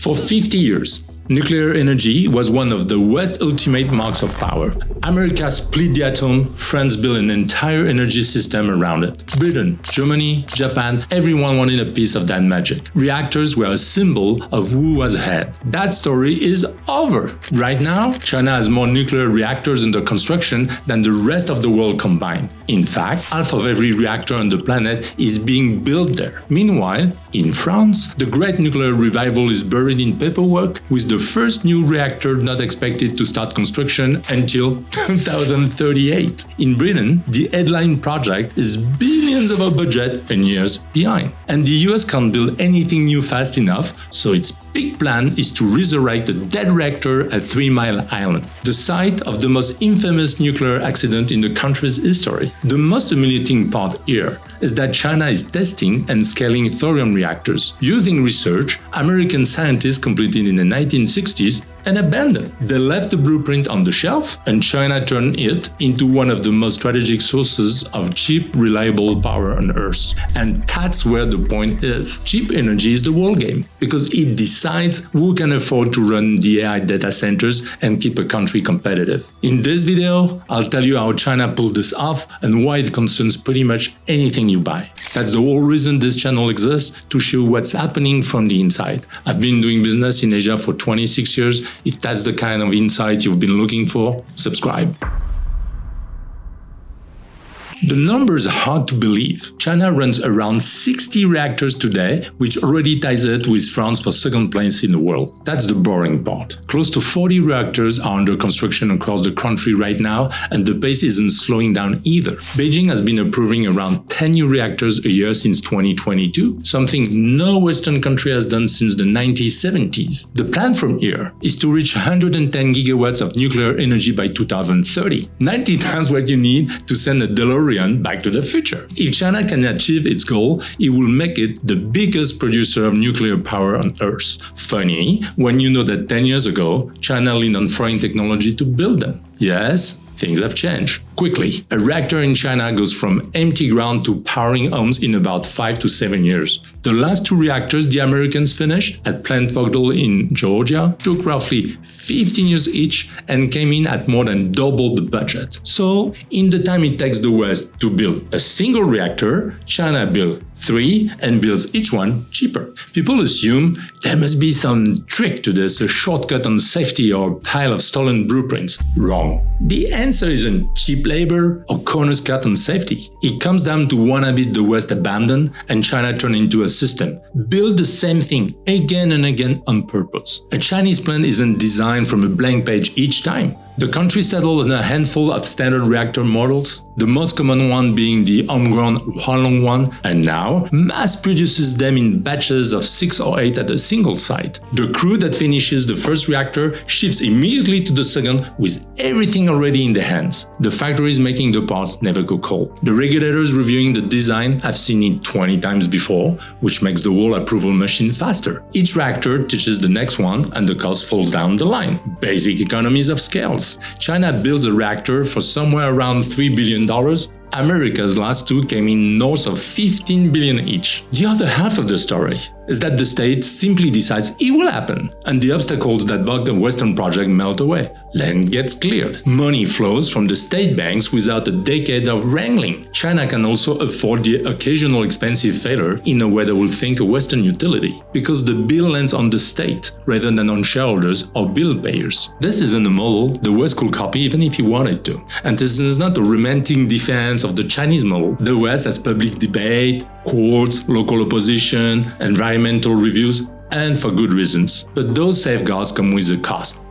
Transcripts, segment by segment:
For 50 years, nuclear energy was one of the West's ultimate marks of power. America split the atom, France built an entire energy system around it. Britain, Germany, Japan, everyone wanted a piece of that magic. Reactors were a symbol of who was ahead. That story is over. Right now, China has more nuclear reactors under construction than the rest of the world combined. In fact, half of every reactor on the planet is being built there. Meanwhile, in France, the great nuclear revival is buried in paperwork, with the first new reactor not expected to start construction until 2038. In Britain, the headline project is billions of a budget and years behind. And the US can't build anything new fast enough, so its big plan is to resurrect a dead reactor at 3 Mile Island, the site of the most infamous nuclear accident in the country's history. The most humiliating part here is that China is testing and scaling thorium reactors. Using research American scientists completed in the 1960s and abandoned. They left the blueprint on the shelf, and China turned it into one of the most strategic sources of cheap, reliable power on Earth. And that's where the point is. Cheap energy is the world game, because it decides who can afford to run the AI data centers and keep a country competitive. In this video, I'll tell you how China pulled this off and why it concerns pretty much anything you buy. That's the whole reason this channel exists, to show what's happening from the inside. I've been doing business in Asia for 26 years. If that's the kind of insight you've been looking for, subscribe. The numbers are hard to believe. China runs around 60 reactors today, which already ties it with France for second place in the world. That's the boring part. Close to 40 reactors are under construction across the country right now, and the pace isn't slowing down either. Beijing has been approving around 10 new reactors a year since 2022, something no Western country has done since the 1970s. The plan from here is to reach 110 gigawatts of nuclear energy by 2030, 90 times what you need to send a DeLorean Back to the Future. If China can achieve its goal, it will make it the biggest producer of nuclear power on Earth. Funny, when you know that 10 years ago, China leaned on foreign technology to build them. Yes, things have changed. Quickly, a reactor in China goes from empty ground to powering homes in about 5 to 7 years. The last 2 reactors the Americans finished at Plant Vogtle in Georgia took roughly 15 years each and came in at more than double the budget. So, in the time it takes the West to build a single reactor, China built 3 and builds each one cheaper. People assume there must be some trick to this, a shortcut on safety or a pile of stolen blueprints. Wrong. The answer isn't cheap labor or corners cut on safety. It comes down to one habit the West abandoned and China turned into a system. Build the same thing again and again on purpose. A Chinese plan isn't designed from a blank page each time. The country settled on a handful of standard reactor models, the most common one being the homegrown Hualong one, and now mass produces them in batches of 6 or 8 at a single site. The crew that finishes the first reactor shifts immediately to the second with everything already in their hands. The factories making the parts never go cold. The regulators reviewing the design have seen it 20 times before, which makes the whole approval machine faster. Each reactor teaches the next one and the cost falls down the line. Basic economies of scales. China builds a reactor for somewhere around $3 billion. America's last 2 came in north of 15 billion each. The other half of the story is that the state simply decides it will happen, and the obstacles that block the Western project melt away. Land gets cleared. Money flows from the state banks without a decade of wrangling. China can also afford the occasional expensive failure in a way that will think a Western utility, because the bill lands on the state rather than on shareholders or bill payers. This isn't a model the West could copy even if it wanted to. And this is not a romantic defense of the Chinese model. The West has public debate, courts, local opposition, environmental reviews, and for good reasons. But those safeguards come with a cost.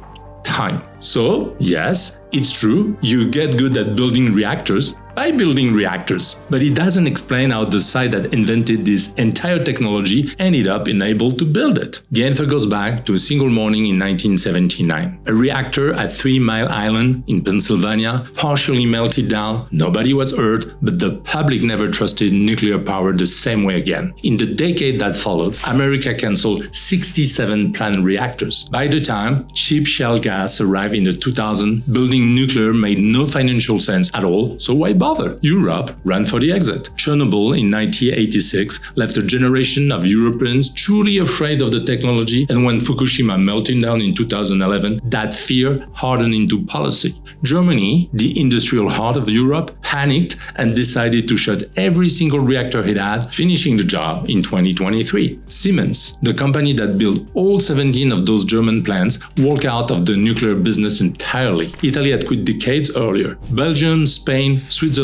Time. So, yes, it's true, you get good at building reactors by building reactors. But it doesn't explain how the site that invented this entire technology ended up enabled to build it. The answer goes back to a single morning in 1979. A reactor at 3 Mile Island in Pennsylvania partially melted down, nobody was hurt, but the public never trusted nuclear power the same way again. In the decade that followed, America canceled 67 planned reactors. By the time cheap shale gas arrived in the 2000s, building nuclear made no financial sense at all, so why bother? bother. Europe ran for the exit. Chernobyl in 1986 left a generation of Europeans truly afraid of the technology, and when Fukushima melted down in 2011, that fear hardened into policy. Germany, the industrial heart of Europe, panicked and decided to shut every single reactor it had, finishing the job in 2023. Siemens, the company that built all 17 of those German plants, walked out of the nuclear business entirely. Italy had quit decades earlier. Belgium, Spain, Switzerland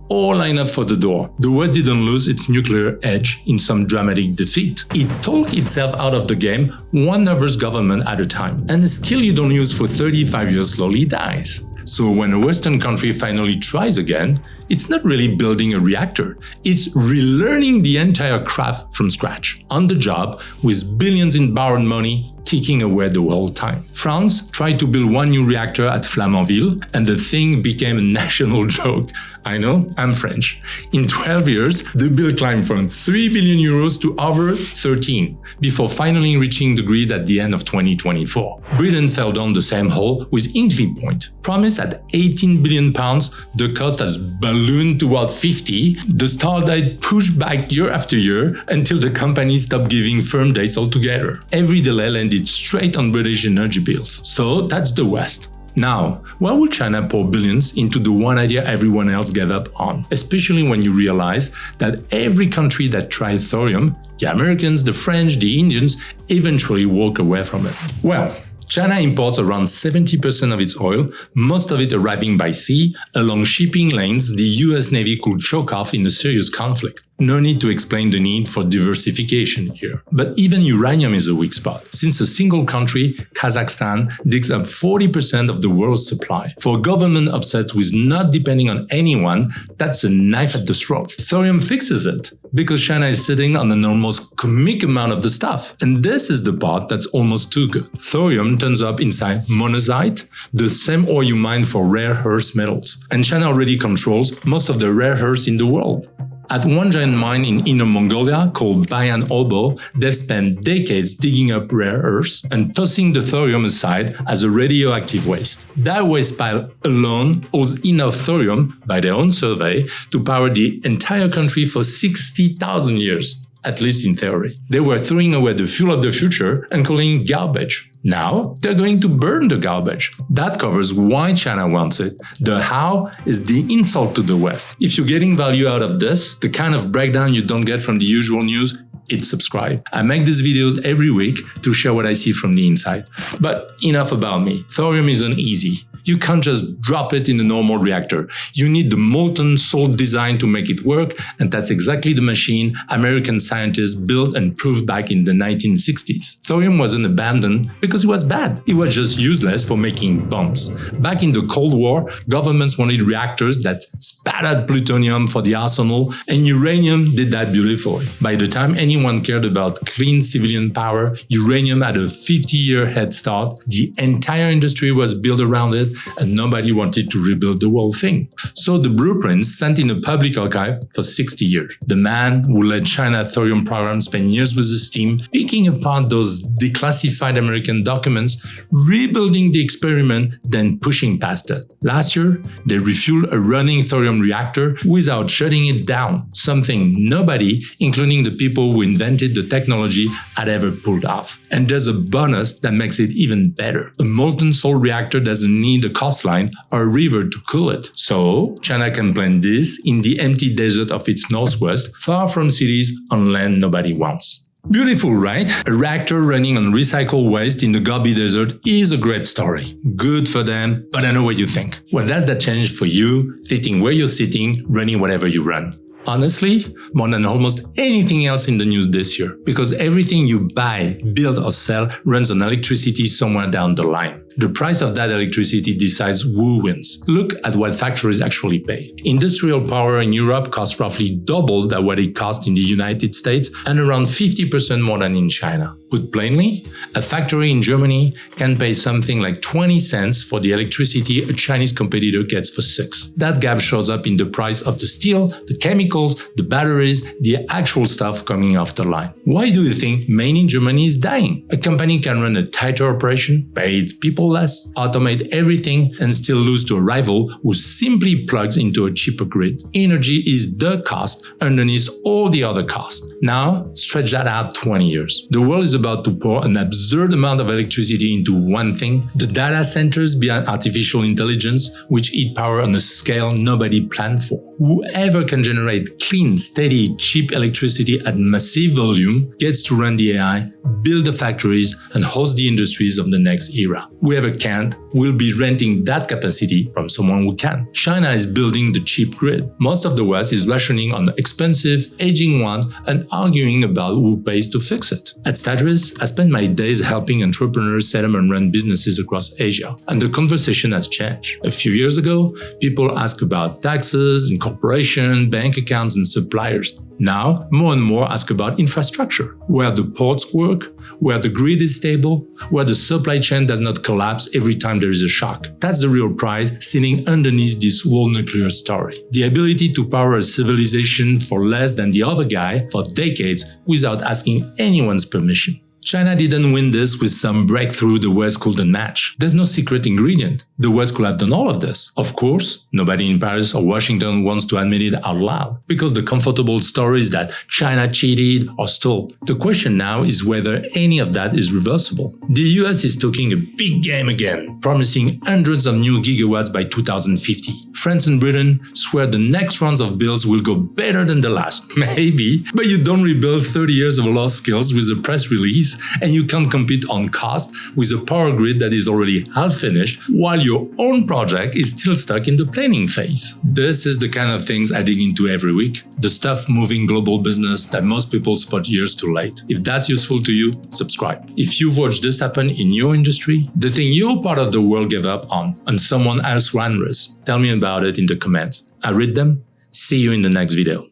all line up for the door. The West didn't lose its nuclear edge in some dramatic defeat. It talked itself out of the game, one nervous government at a time. And a skill you don't use for 35 years slowly dies. So when a Western country finally tries again, it's not really building a reactor, it's relearning the entire craft from scratch, on the job, with billions in borrowed money ticking away the whole time. France tried to build one new reactor at Flamanville, and the thing became a national joke. I know, I'm French. In 12 years, the bill climbed from 3 billion euros to over 13, before finally reaching the grid at the end of 2024. Britain fell down the same hole with Hinkley Point. Promised at 18 billion pounds, the cost has ballooned to about 50. The start date pushed back year after year until the company stopped giving firm dates altogether. Every delay landed straight on British energy bills. So that's the West. Now, why would China pour billions into the one idea everyone else gave up on? Especially when you realize that every country that tried thorium, the Americans, the French, the Indians, eventually walk away from it. Well, China imports around 70% of its oil, most of it arriving by sea, along shipping lanes the US Navy could choke off in a serious conflict. No need to explain the need for diversification here. But even uranium is a weak spot, since a single country, Kazakhstan, digs up 40% of the world's supply. For a government obsessed with not depending on anyone, that's a knife at the throat. Thorium fixes it, because China is sitting on an almost comic amount of the stuff. And this is the part that's almost too good. Thorium turns up inside monazite, the same ore you mine for rare earth metals. And China already controls most of the rare earths in the world. At one giant mine in Inner Mongolia called Bayan Obo, they've spent decades digging up rare earths and tossing the thorium aside as a radioactive waste. That waste pile alone holds enough thorium, by their own survey, to power the entire country for 60,000 years. At least in theory. They were throwing away the fuel of the future and calling it garbage. Now, they're going to burn the garbage. That covers why China wants it. The how is the insult to the West. If you're getting value out of this, the kind of breakdown you don't get from the usual news, hit subscribe. I make these videos every week to share what I see from the inside. But enough about me. Thorium isn't easy. You can't just drop it in a normal reactor. You need the molten salt design to make it work, and that's exactly the machine American scientists built and proved back in the 1960s. Thorium wasn't abandoned because it was bad. It was just useless for making bombs. Back in the Cold War, governments wanted reactors that spat out plutonium for the arsenal, and uranium did that beautifully. By the time anyone cared about clean civilian power, uranium had a 50-year head start. The entire industry was built around it, and nobody wanted to rebuild the whole thing. So the blueprints sat in a public archive for 60 years. The man who led China's thorium program spent years with his team picking apart those declassified American documents, rebuilding the experiment, then pushing past it. Last year, they refueled a running thorium reactor without shutting it down, something nobody, including the people who invented the technology, had ever pulled off. And there's a bonus that makes it even better. A molten salt reactor doesn't need a coastline or a river to cool it. So, China can plant this in the empty desert of its northwest, far from cities on land nobody wants. Beautiful, right? A reactor running on recycled waste in the Gobi Desert is a great story. Good for them, but I know what you think. What does that change for you, sitting where you're sitting, running whatever you run? Honestly, more than almost anything else in the news this year, because everything you buy, build or sell runs on electricity somewhere down the line. The price of that electricity decides who wins. Look at what factories actually pay. Industrial power in Europe costs roughly double than what it costs in the United States and around 50% more than in China. Put plainly, a factory in Germany can pay something like 20 cents for the electricity a Chinese competitor gets for 6. That gap shows up in the price of the steel, the chemicals, the batteries, the actual stuff coming off the line. Why do you think made in Germany is dying? A company can run a tighter operation, pay its people travel less, automate everything, and still lose to a rival who simply plugs into a cheaper grid. Energy is the cost underneath all the other costs. Now, stretch that out 20 years. The world is about to pour an absurd amount of electricity into one thing, the data centers behind artificial intelligence, which eat power on a scale nobody planned for. Whoever can generate clean, steady, cheap electricity at massive volume gets to run the AI, build the factories, and host the industries of the next era. Whoever can't will be renting that capacity from someone who can. China is building the cheap grid. Most of the West is rationing on the expensive, aging one and arguing about who pays to fix it. At Statrys, I spend my days helping entrepreneurs set up and run businesses across Asia, and the conversation has changed. A few years ago, people asked about taxes, incorporation, bank accounts, and suppliers. Now, more and more ask about infrastructure, where the ports work, where the grid is stable, where the supply chain does not collapse every time there is a shock. That's the real prize sitting underneath this whole nuclear story. The ability to power a civilization for less than the other guy for decades without asking anyone's permission. China didn't win this with some breakthrough the West couldn't match. There's no secret ingredient. The West could have done all of this. Of course, nobody in Paris or Washington wants to admit it out loud, because the comfortable story is that China cheated or stole. The question now is whether any of that is reversible. The US is talking a big game again, promising hundreds of new gigawatts by 2050. France and Britain swear the next rounds of builds will go better than the last. Maybe, but you don't rebuild 30 years of lost skills with a press release, and you can't compete on cost with a power grid that is already half finished while your own project is still stuck in the planning phase. This is the kind of things I dig into every week, the stuff moving global business that most people spot years too late. If that's useful to you, subscribe. If you've watched this happen in your industry, the thing your part of the world gave up on and someone else ran risk, tell me about it in the comments. I read them. See you in the next video.